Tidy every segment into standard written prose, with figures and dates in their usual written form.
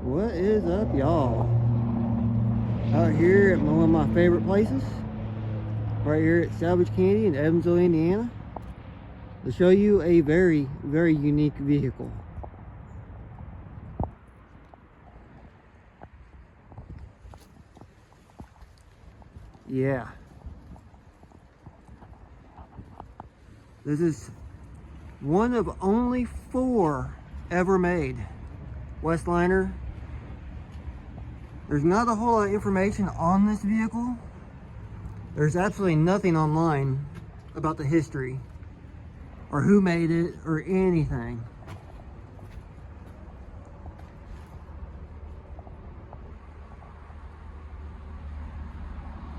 What is up, y'all? Out here at one of my favorite places, right here at Salvage Candy in Evansville, Indiana, to show you a very, very unique vehicle. Yeah. This is one of only 4 ever made. Westliner. There's not a whole lot of information on this vehicle. There's absolutely nothing online about the history or who made it or anything.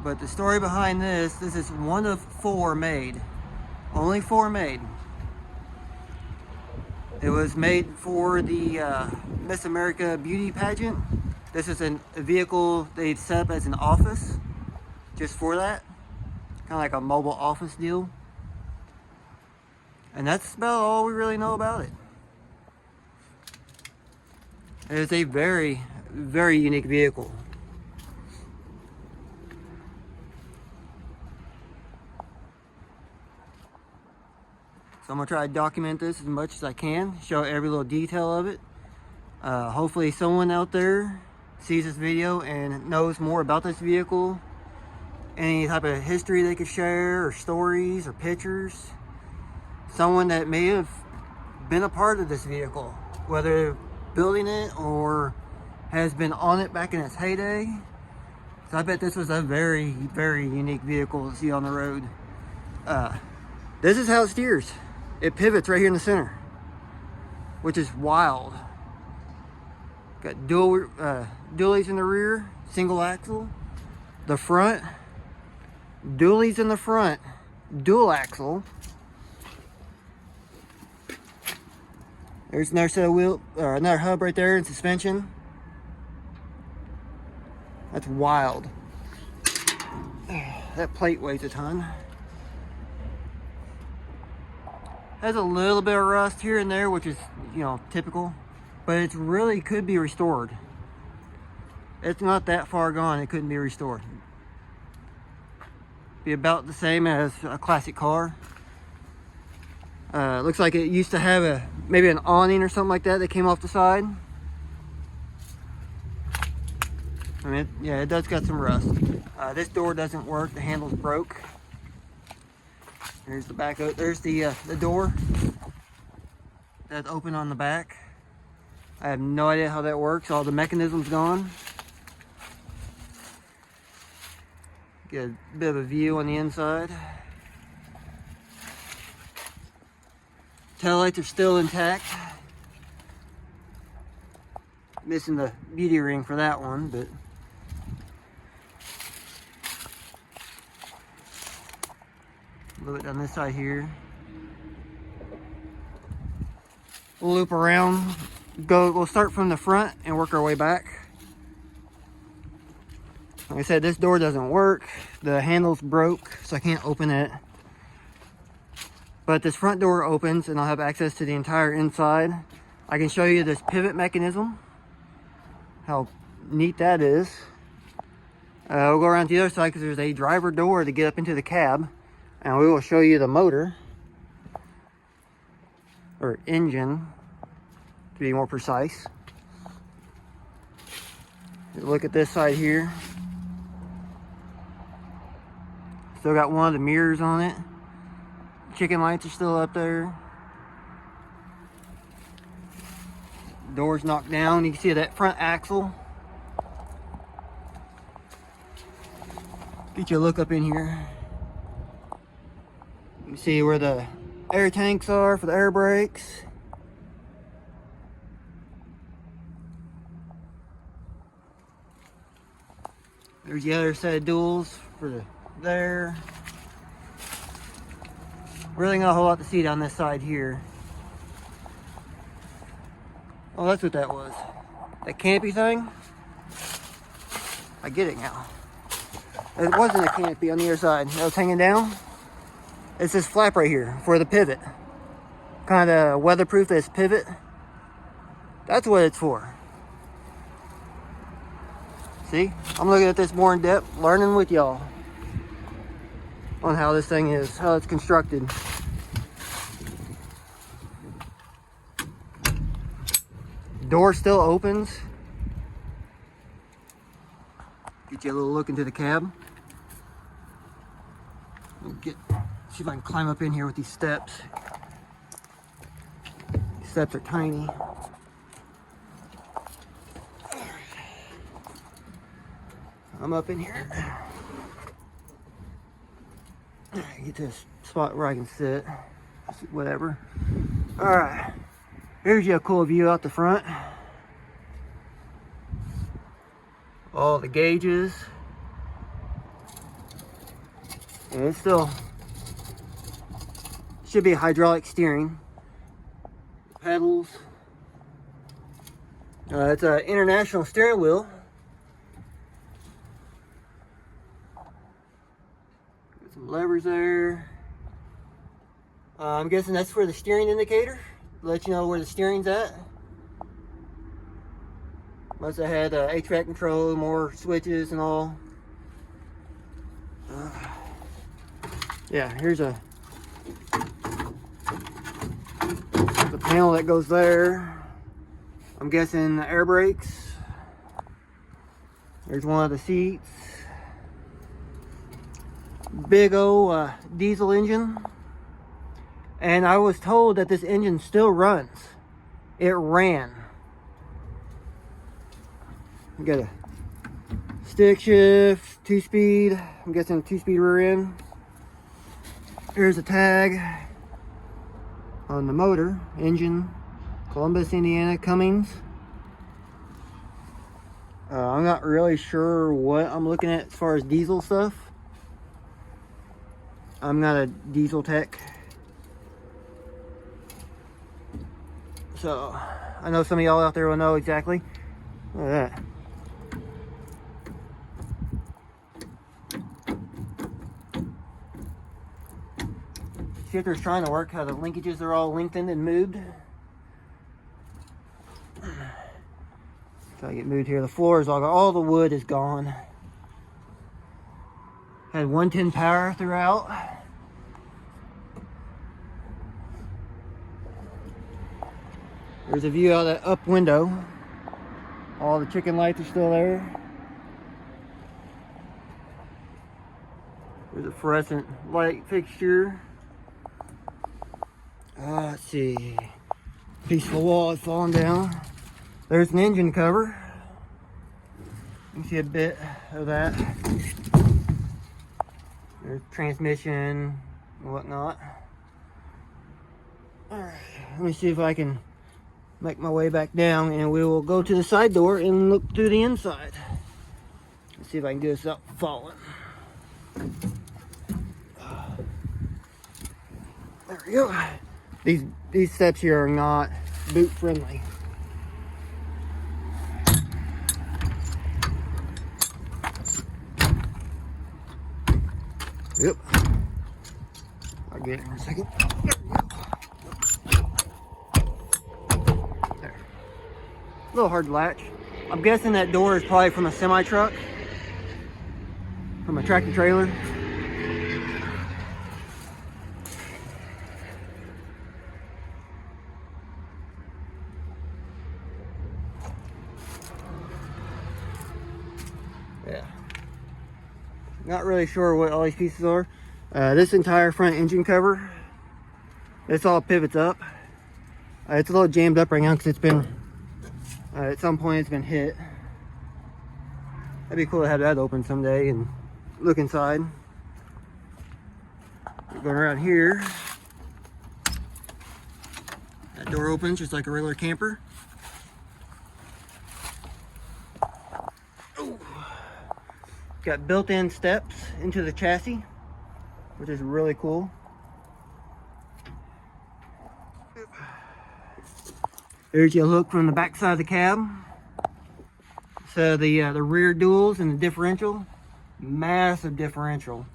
But the story behind this is one of 4 made. Only 4 made. It was made for the Miss America Beauty Pageant. This is a vehicle they set up as an office just for that. Kind of like a mobile office deal. And that's about all we really know about it. It is a very, very unique vehicle. So I'm gonna try to document this as much as I can, show every little detail of it. Hopefully someone out there sees this video and knows more about this vehicle, any type of history they could share, or stories, or pictures. Someone that may have been a part of this vehicle, whether building it or has been on it back in its heyday. So I bet this was a very, very unique vehicle to see on the road. This is how it steers. It pivots right here in the center, which is wild. Got dualies in the rear, single axle. The front, dualies in the front, dual axle. There's another set of wheel, another hub right there in suspension. That's wild. That plate weighs a ton. Has a little bit of rust here and there, which is, you know, typical, but it really could be restored. It's not that far gone, it couldn't be restored. Be about the same as a classic car. Looks like it used to have maybe an awning or something like that came off the side. I mean, yeah, it does got some rust. This door doesn't work, the handle's broke. There's the back. There's the door that's open on the back. I have no idea how that works. All the mechanism's gone. Get a bit of a view on the inside. Taillights are still intact. Missing the beauty ring for that one, but a little bit down this side here. We'll loop around. We'll start from the front and work our way back. Like I said, this door doesn't work. The handle's broke, so I can't open it. But this front door opens and I'll have access to the entire inside. I can show you this pivot mechanism. How neat that is. We'll go around to the other side because there's a driver door to get up into the cab. And we will show you the motor, or engine, to be more precise. Look at this side here. Still got one of the mirrors on it. Chicken lights are still up there. Doors knocked down. You can see that front axle. Get you a look up in here. You can see where the air tanks are for the air brakes. There's the other set of duals for there. Really not a whole lot to see down this side here. Oh, that's what that was. That canopy thing? I get it now. It wasn't a canopy on the other side. It was hanging down. It's this flap right here for the pivot. Kind of weatherproof this pivot. That's what it's for. See, I'm looking at this more in depth, learning with y'all on how this thing is, how it's constructed. Door still opens. Get you a little look into the cab. See if I can climb up in here with these steps. These steps are tiny. I'm up in here. Get to a spot where I can sit. Whatever. Alright. Here's your cool view out the front. All the gauges. And it's still should be hydraulic steering. Pedals. It's an international steering wheel. Got some levers there. I'm guessing that's for the steering indicator. Let you know where the steering's at. Must have had HVAC control, more switches and all. Yeah, here's the panel that goes there. I'm guessing the air brakes. There's one of the seats. Big old diesel engine. And I was told that this engine still runs. It ran. You got a stick shift, 2-speed. I'm guessing 2-speed rear end. Here's a tag on the motor. Engine, Columbus, Indiana, Cummins. I'm not really sure what I'm looking at as far as diesel stuff. I'm not a diesel tech. So, I know some of y'all out there will know exactly. Look at that. Shifter's trying to work how the linkages are all lengthened and moved. Try to get moved here. The floor is all the wood is gone. Had 110 power throughout. There's a view out of that up window. All the chicken lights are still there. There's a fluorescent light fixture. Let's see. Piece of the wall is falling down. There's an engine cover. You can see a bit of that. There's transmission and whatnot. Alright, let me see if I can make my way back down, and we will go to the side door and look through the inside. Let's see if I can do this without falling. There we go. These steps here are not boot friendly. Yep. I'll get it in a second. There. A little hard to latch. I'm guessing that door is probably from a semi-truck. From a tractor trailer. Yeah. Not really sure what all these pieces are. This entire front engine cover, this all pivots up. It's a little jammed up right now because it's been, at some point it's been hit. That'd be cool to have that open someday and look inside. Going around here. That door opens just like a regular camper. Got built-in steps into the chassis, which is really cool. There's your look from the back side of the cab. So the rear duals and the differential, massive differential.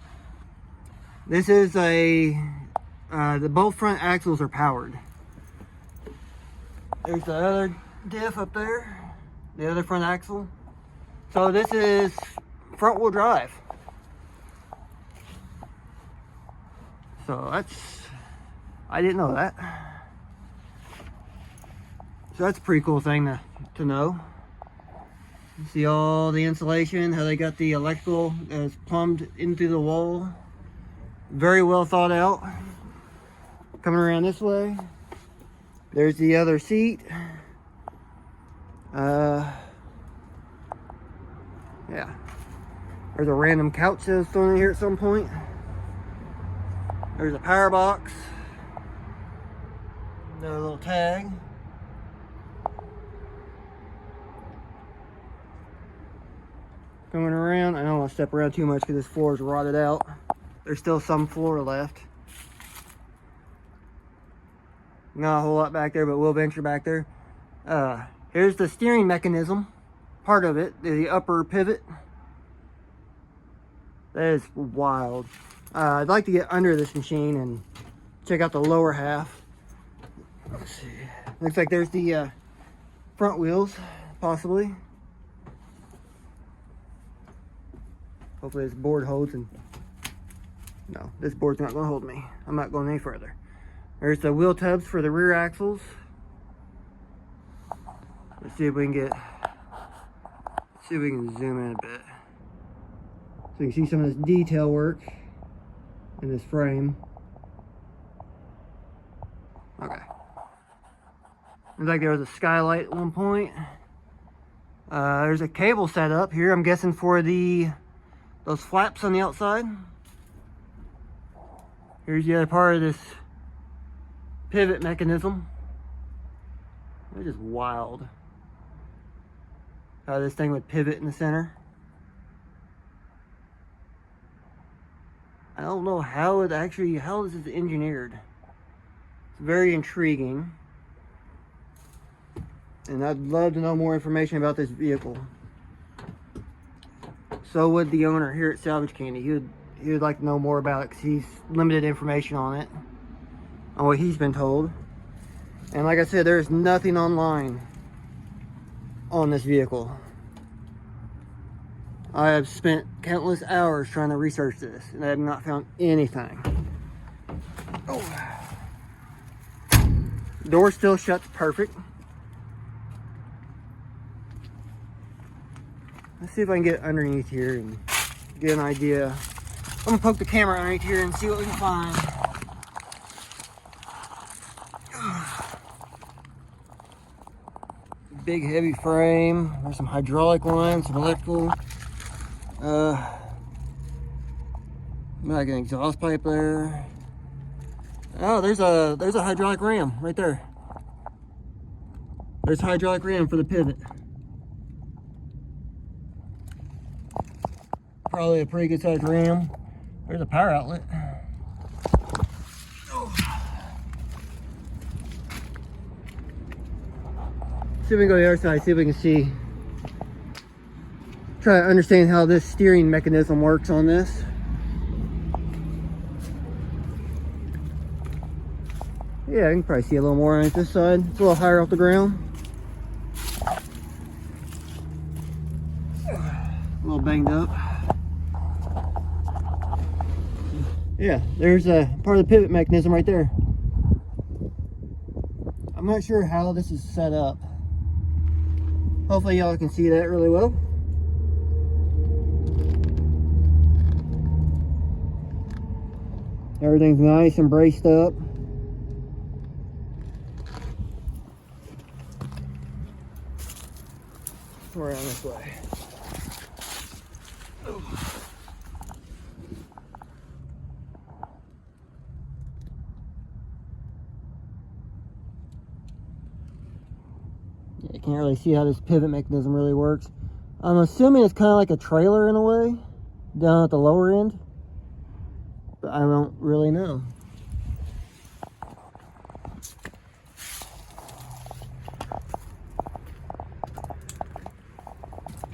This is the both front axles are powered. There's the other diff up there, the other front axle. So this is front wheel drive. So I didn't know that. So that's a pretty cool thing to know. You see all the insulation, how they got the electrical that's plumbed into the wall. Very well thought out. Coming around this way, there's the other seat. Yeah. There's a random couch that was thrown in here at some point. There's a power box. Another little tag. Coming around, I don't want to step around too much because this floor is rotted out. There's still some floor left. Not a whole lot back there, but we'll venture back there. Here's the steering mechanism, part of it, the upper pivot. That is wild. I'd like to get under this machine and check out the lower half. Let's see. Looks like there's the front wheels, possibly. Hopefully this board holds, and no, this board's not going to hold me. I'm not going any further. There's the wheel tubs for the rear axles. Let's see if we can zoom in a bit. So you can see some of this detail work in this frame. Okay. Looks like there was a skylight at one point. There's a cable set up here, I'm guessing for those flaps on the outside. Here's the other part of this pivot mechanism. It's just wild how this thing would pivot in the center. I don't know how this is engineered. It's very intriguing, and I'd love to know more information about this vehicle. So would the owner here at Salvage Candy. He would like to know more about it because he's limited information on it, on what he's been told. And like I said, there's nothing online on this vehicle. I have spent countless hours trying to research this, and I have not found anything. Oh. Door still shuts perfect. Let's see if I can get underneath here and get an idea. I'm gonna poke the camera underneath here and see what we can find. Big heavy frame. There's some hydraulic lines, some electrical. Like an exhaust pipe there. Oh, there's a hydraulic ram right there. There's a hydraulic ram for the pivot. Probably a pretty good sized ram. There's a power outlet. See if we can go to the other side, see if we can see. Try to understand how this steering mechanism works on this. Yeah, I can probably see a little more on this side. It's a little higher off the ground. A little banged up. Yeah, there's a part of the pivot mechanism right there. I'm not sure how this is set up. Hopefully y'all can see that really well. Everything's nice and braced up. Around this way. Yeah, you can't really see how this pivot mechanism really works. I'm assuming it's kind of like a trailer in a way, down at the lower end, but I don't really know.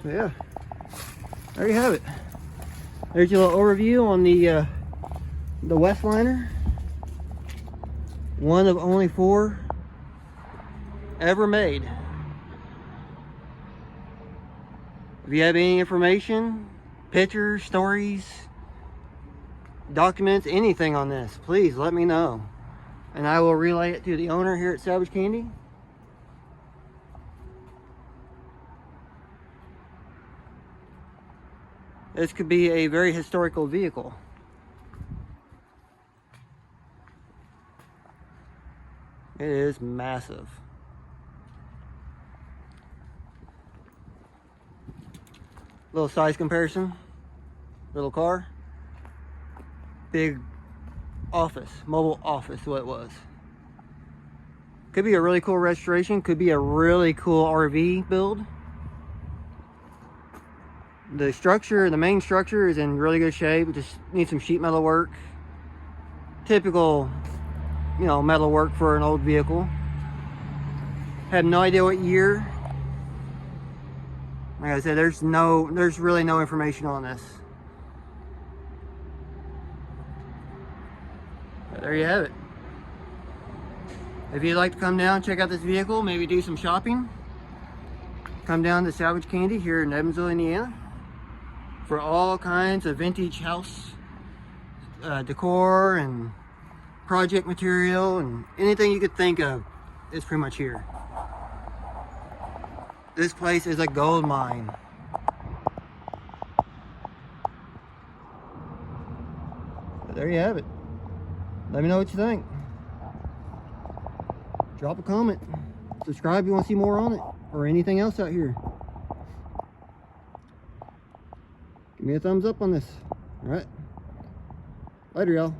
So yeah, there you have it. There's your little overview on the Westliner. One of only 4 ever made. If you have any information, pictures, stories, documents, anything on this, please let me know. And I will relay it to the owner here at Salvage Candy. This could be a very historical vehicle. It is massive. Little size comparison. Little car. Big office. Mobile office, what it was. Could be a really cool restoration. Could be a really cool RV build. The structure, the main structure is in really good shape. It just needs some sheet metal work. Typical, you know, metal work for an old vehicle. Have no idea what year. Like I said, there's really no information on this. But there you have it. If you'd like to come down, check out this vehicle, maybe do some shopping, come down to Salvage Candy here in Evansville, Indiana, for all kinds of vintage house decor and project material, and anything you could think of is pretty much here. This place is a gold mine. But there you have it. Let me know what you think. Drop a comment. Subscribe if you want to see more on it, or anything else out here. Give me a thumbs up on this. Alright. Later, y'all.